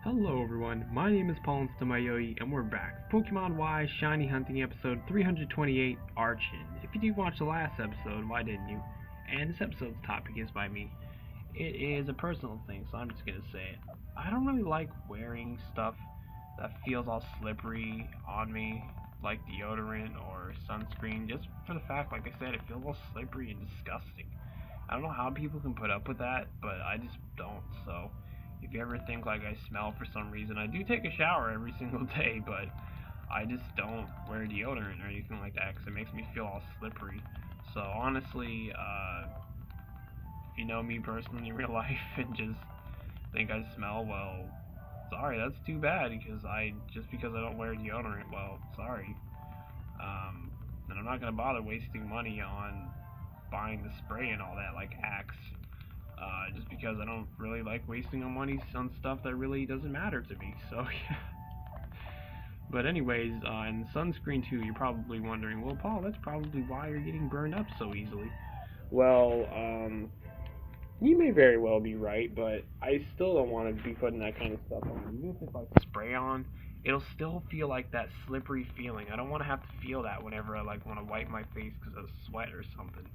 Hello everyone, my name is Paul Stamayoyi and we're back. Pokemon Y Shiny Hunting episode 328, Archen. If you did watch the last episode, why didn't you? And this episode's topic is by me. It is a personal thing, so I'm just gonna say it. I don't really like wearing stuff that feels all slippery on me, like deodorant or sunscreen, just for the fact, like I said, it feels all slippery and disgusting. I don't know how people can put up with that, but I just don't, so if you ever think like I smell for some reason, I do take a shower every single day, but I just don't wear deodorant or anything like that because it makes me feel all slippery. So honestly, if you know me personally in real life and just think I smell, well, sorry, that's too bad because because I don't wear deodorant, well, sorry. And I'm not gonna bother wasting money on buying the spray and all that like Axe. Just because I don't really like wasting on money on stuff that really doesn't matter to me. So yeah. But anyways, and sunscreen too. You're probably wondering, well, Paul, that's probably why you're getting burned up so easily. Well, you may very well be right, but I still don't want to be putting that kind of stuff on. Even if it's like spray on, it'll still feel like that slippery feeling. I don't want to have to feel that whenever I like want to wipe my face because of sweat or something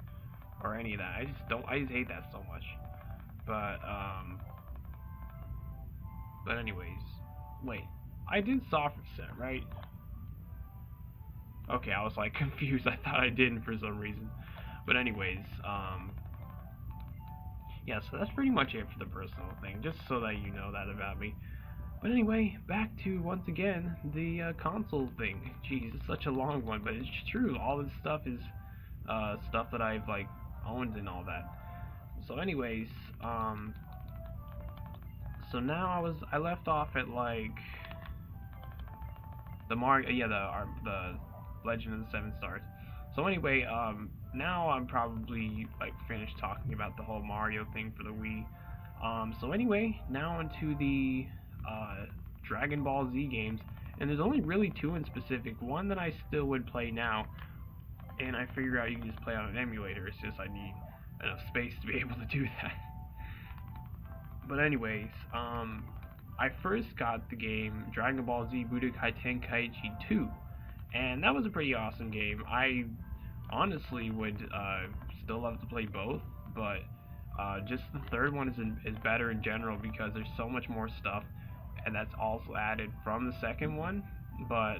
or any of that. I just don't. I just hate that so much. But anyways, wait, I did soft reset, right? Okay, I was like confused. I thought I didn't for some reason. But anyways, yeah, so that's pretty much it for the personal thing, just so that you know that about me. But anyway, back to once again the console thing. Jeez, it's such a long one, but it's true. All this stuff is stuff that I've like owned and all that. So anyways, so now I left off at like the Mario, yeah, the Legend of the Seven Stars. So anyway, now I'm probably like finished talking about the whole Mario thing for the Wii. So anyway, now onto the Dragon Ball Z games, and there's only really two in specific. One that I still would play now, and I figure out you can just play on an emulator. It's just I need enough space to be able to do that. But anyways, I first got the game Dragon Ball Z Budokai Tenkaichi 2, and that was a pretty awesome game. I honestly would still love to play both, but just the third one is better in general because there's so much more stuff, and that's also added from the second one. But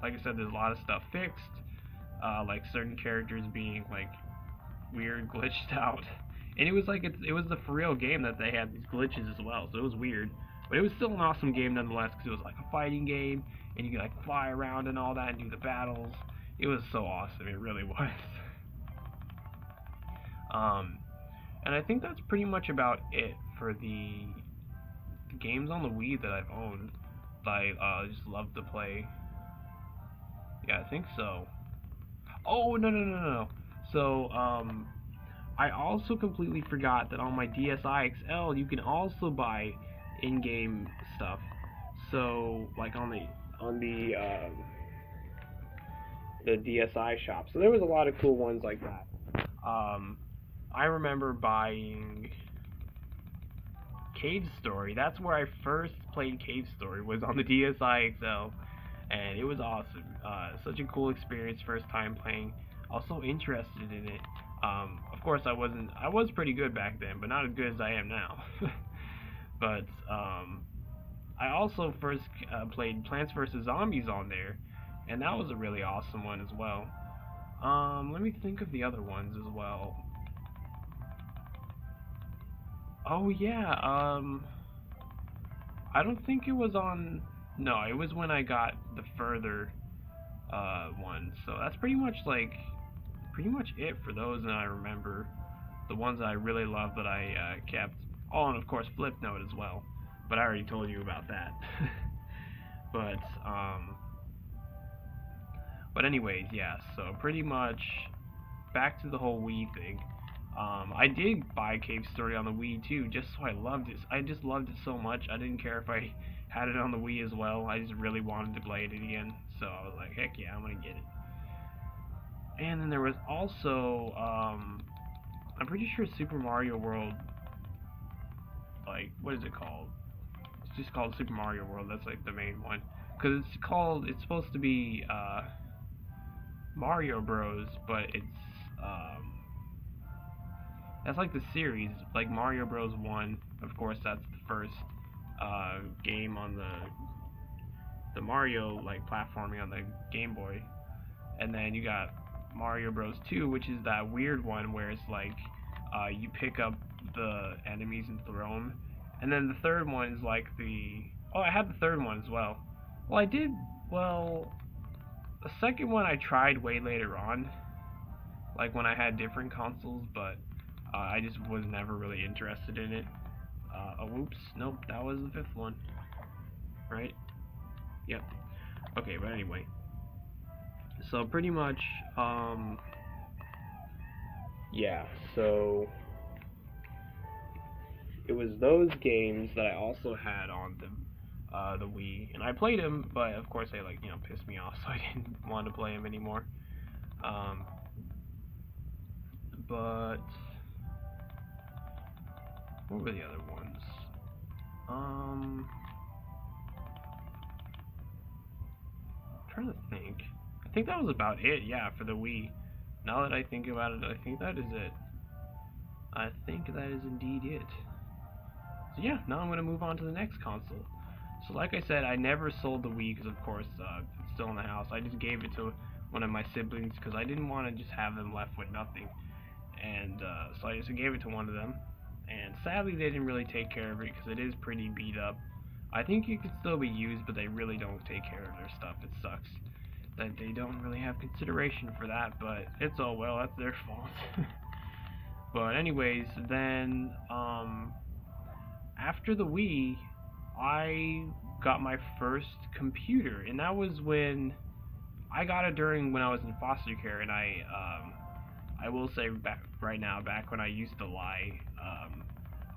like I said, there's a lot of stuff fixed, like certain characters being like weird, glitched out, and it was the for real game that they had these glitches as well, so it was weird. But it was still an awesome game nonetheless because it was like a fighting game, and you could like fly around and all that and do the battles. It was so awesome, it really was. um, and I think that's pretty much about it for the games on the Wii that I've owned. That I just love to play. Yeah, I think so. Oh no. So I also completely forgot that on my DSi XL you can also buy in-game stuff. So like on the DSi shop. So there was a lot of cool ones like that. I remember buying Cave Story. That's where I first played Cave Story. Was on the DSi XL, and it was awesome. Such a cool experience, first time playing. Also interested in it. Of course, I wasn't. I was pretty good back then, but not as good as I am now. But I also first played Plants vs Zombies on there, and that was a really awesome one as well. Let me think of the other ones as well. Oh yeah, I don't think it was on. No, it was when I got the further one. So that's pretty much it for those that I remember. The ones that I really love that I kept. Oh, and of course Flipnote as well. But I already told you about that. but but anyways, yeah. So pretty much back to the whole Wii thing. I did buy Cave Story on the Wii too, just so I loved it. I just loved it so much. I didn't care if I had it on the Wii as well. I just really wanted to play it again. So I was like, heck yeah, I'm gonna get it. And then there was also, I'm pretty sure Super Mario World, like, what is it called? just called Super Mario World. That's like the main one, because it's supposed to be Mario Bros, but it's that's like the series, like Mario Bros 1. Of course, that's the first game on the Mario like platforming on the Game Boy, and then you got Mario Bros 2, which is that weird one where it's like you pick up the enemies and throw them, and then the third one is like I had the third one as well. Well, I did well. The second one I tried way later on, like when I had different consoles, but I just was never really interested in it. Oh, whoops, nope, that was the fifth one, right? Yep. Okay, but anyway, so pretty much, yeah, so it was those games that I also had on the Wii, and I played them, but of course they like pissed me off, so I didn't want to play them anymore. But what were the other ones? I'm trying to think. I think that was about it, yeah, for the Wii. Now that I think about it, I think that is it. I think that is indeed it. So yeah, now I'm going to move on to the next console. So like I said, I never sold the Wii because of course it's still in the house. I just gave it to one of my siblings because I didn't want to just have them left with nothing. And so I just gave it to one of them. And sadly they didn't really take care of it because it is pretty beat up. I think it could still be used, but they really don't take care of their stuff. It sucks that they don't really have consideration for that, but it's oh well, that's their fault. But anyways, then after the Wii, I got my first computer, and that was when I got it when I was in foster care, and I will say back when I used to lie,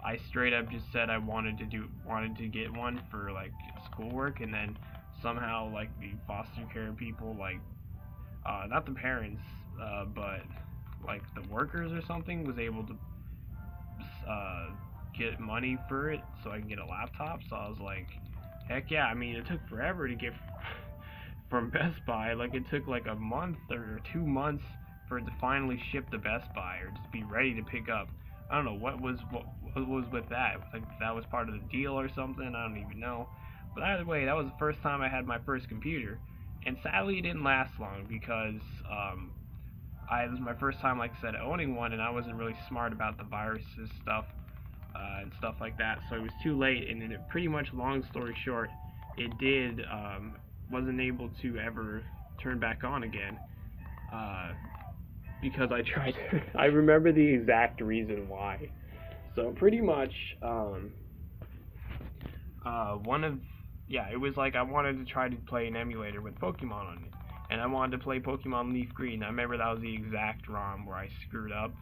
I straight up just said I wanted to get one for like schoolwork, and then somehow like the foster care people, like not the parents, but like the workers or something, was able to get money for it so I can get a laptop. So I was like, heck yeah. I mean, it took forever to get from Best Buy. Like it took like a month or 2 months for it to finally ship to Best Buy or just be ready to pick up. I don't know what was with that. Like that was part of the deal or something. I don't even know. But either way, that was the first time I had my first computer, and sadly it didn't last long because it was my first time, like I said, owning one, and I wasn't really smart about the viruses stuff and stuff like that. So it was too late, and then pretty much, long story short, it wasn't able to ever turn back on again because I tried. I remember the exact reason why. So pretty much, it was like I wanted to try to play an emulator with Pokemon on it, and I wanted to play Pokemon Leaf Green. I remember that was the exact ROM where I screwed up,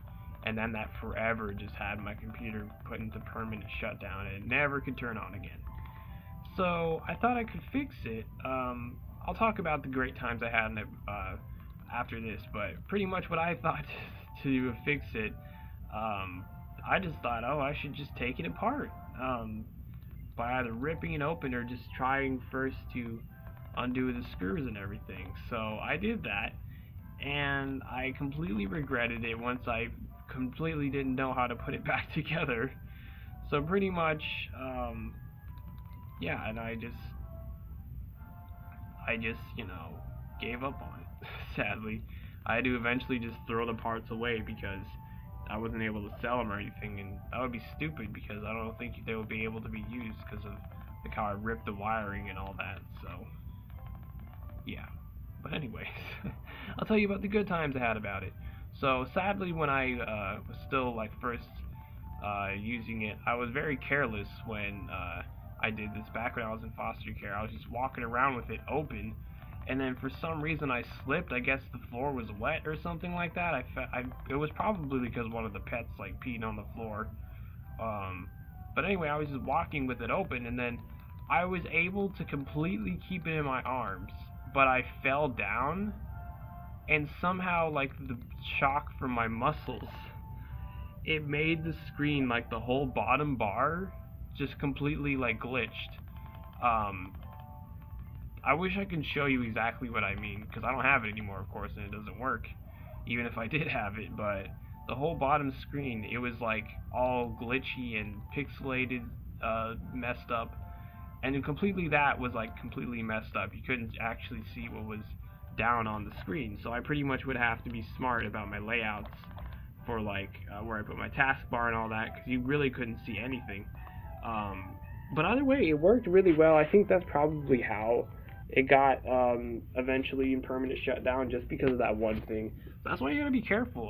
and then that forever just had my computer put into permanent shutdown, and it never could turn on again. So I thought I could fix it. I'll talk about the great times I had in it after this, but pretty much what I thought to fix it, I just thought, oh, I should just take it apart by either ripping it open or just trying first to undo the screws and everything. So I did that, and I completely regretted it once I completely didn't know how to put it back together. So pretty much, and I just gave up on it. Sadly, I had to eventually just throw the parts away because I wasn't able to sell them or anything, and that would be stupid because I don't think they would be able to be used because of like how I ripped the wiring and all that. So yeah, but anyways, I'll tell you about the good times I had about it. So sadly, when I was still like first using it, I was very careless when I did this back when I was in foster care. I was just walking around with it open, and then for some reason I slipped. I guess the floor was wet or something like that. It was probably because one of the pets like peed on the floor. But anyway, I was just walking with it open, and then I was able to completely keep it in my arms, but I fell down, and somehow like the shock from my muscles, it made the screen, like the whole bottom bar, just completely like glitched. I wish I could show you exactly what I mean, because I don't have it anymore, of course, and it doesn't work, even if I did have it, but the whole bottom screen, it was like all glitchy and pixelated, messed up, and then completely that was like completely messed up. You couldn't actually see what was down on the screen, so I pretty much would have to be smart about my layouts for like where I put my taskbar and all that, because you really couldn't see anything. But either way, it worked really well. I think that's probably how it got eventually in permanent shutdown, just because of that one thing. So that's why you gotta be careful.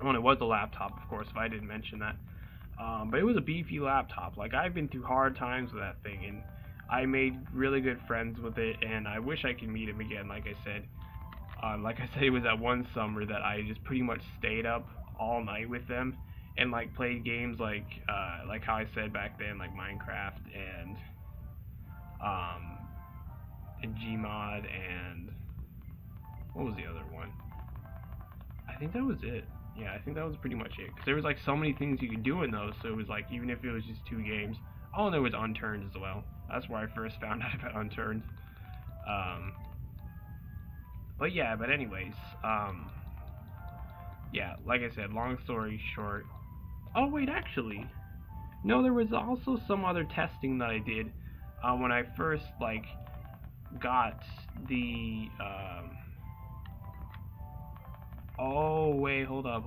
When it was a laptop, of course, if I didn't mention that. But it was a beefy laptop. Like, I've been through hard times with that thing, and I made really good friends with it, and I wish I could meet him again, like I said. It was that one summer that I just pretty much stayed up all night with them, and, like, played games like how I said back then, like Minecraft, um, and Gmod, and what was the other one? I think that was it. Yeah, I think that was pretty much it. Because there was like so many things you could do in those, so it was like, even if it was just 2 games. Oh, and there was Unturned as well. That's where I first found out about Unturned. But yeah, but anyways, yeah, like I said, long story short. Oh wait, actually, no, there was also some other testing that I did when I first like got the. Oh wait, hold up.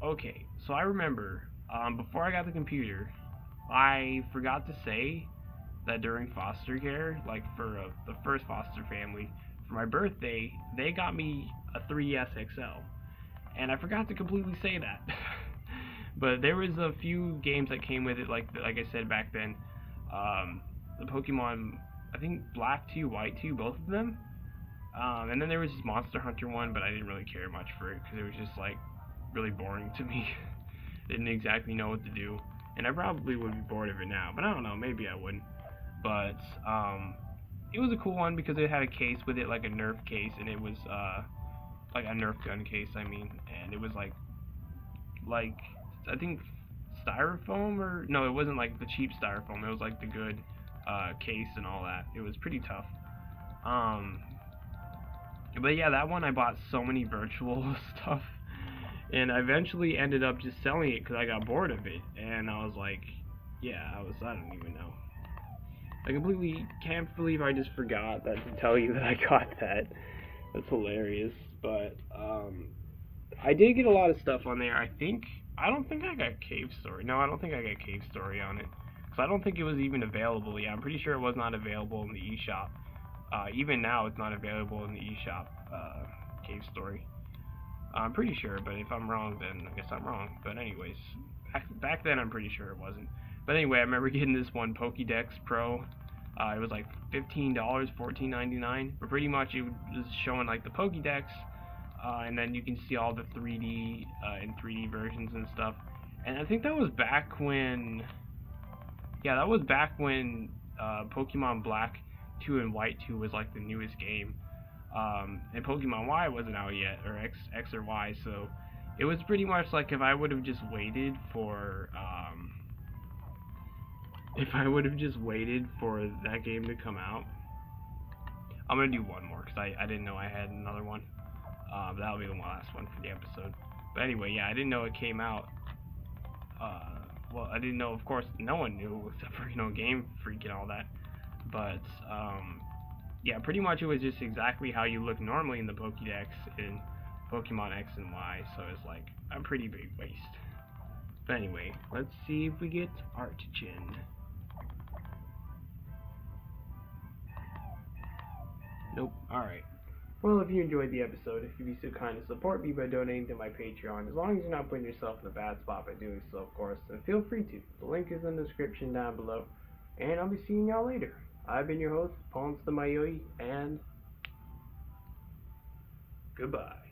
Okay, so I remember before I got the computer, I forgot to say that during foster care, like for the first foster family, for my birthday, they got me a 3DS XL, and I forgot to completely say that. But there was a few games that came with it, like I said back then, the Pokemon, I think Black 2, White 2, both of them. And then there was this Monster Hunter one, but I didn't really care much for it because it was just like really boring to me. Didn't exactly know what to do, and I probably would be bored of it now. But I don't know, maybe I wouldn't. But it was a cool one because it had a case with it, like a Nerf case, and it was like a Nerf gun case. I mean, and it was like I think styrofoam, or no, it wasn't like the cheap styrofoam. It was like the good case and all that. It was pretty tough. But yeah, that one I bought so many virtual stuff, and I eventually ended up just selling it because I got bored of it, and I was like, yeah, I don't even know. I completely can't believe I just forgot that to tell you that I got that. That's hilarious. But I did get a lot of stuff on there. I don't think I got Cave Story. No, I don't think I got Cave Story on it, because I don't think it was even available. Yeah, I'm pretty sure it was not available in the eShop. Even now, it's not available in the eShop, Cave Story. I'm pretty sure, but if I'm wrong, then I guess I'm wrong. But anyways, back then I'm pretty sure it wasn't. But anyway, I remember getting this one Pokédex Pro. It was like $15, $14.99. But pretty much it was showing like the Pokédex, and then you can see all the 3D and 3D versions and stuff. And I think that was back when, yeah, that was back when Pokemon Black 2 and White 2 was like the newest game, and Pokemon Y wasn't out yet, or X or Y, so it was pretty much like if I would have just waited for that game to come out. I'm gonna do one more because I didn't know I had another one. But that'll be the last one for the episode. But anyway, yeah, I didn't know it came out. Well, I didn't know, of course, no one knew except for, Game Freak and all that. But yeah, pretty much it was just exactly how you look normally in the Pokédex in Pokemon X and Y, so it's like a pretty big waste. But anyway, let's see if we get Archen. Nope. Alright. Well, if you enjoyed the episode, if you'd be so kind to support me by donating to my Patreon, as long as you're not putting yourself in a bad spot by doing so, of course, then feel free to. The link is in the description down below, and I'll be seeing y'all later. I've been your host, Pawns the Mayoi, and goodbye.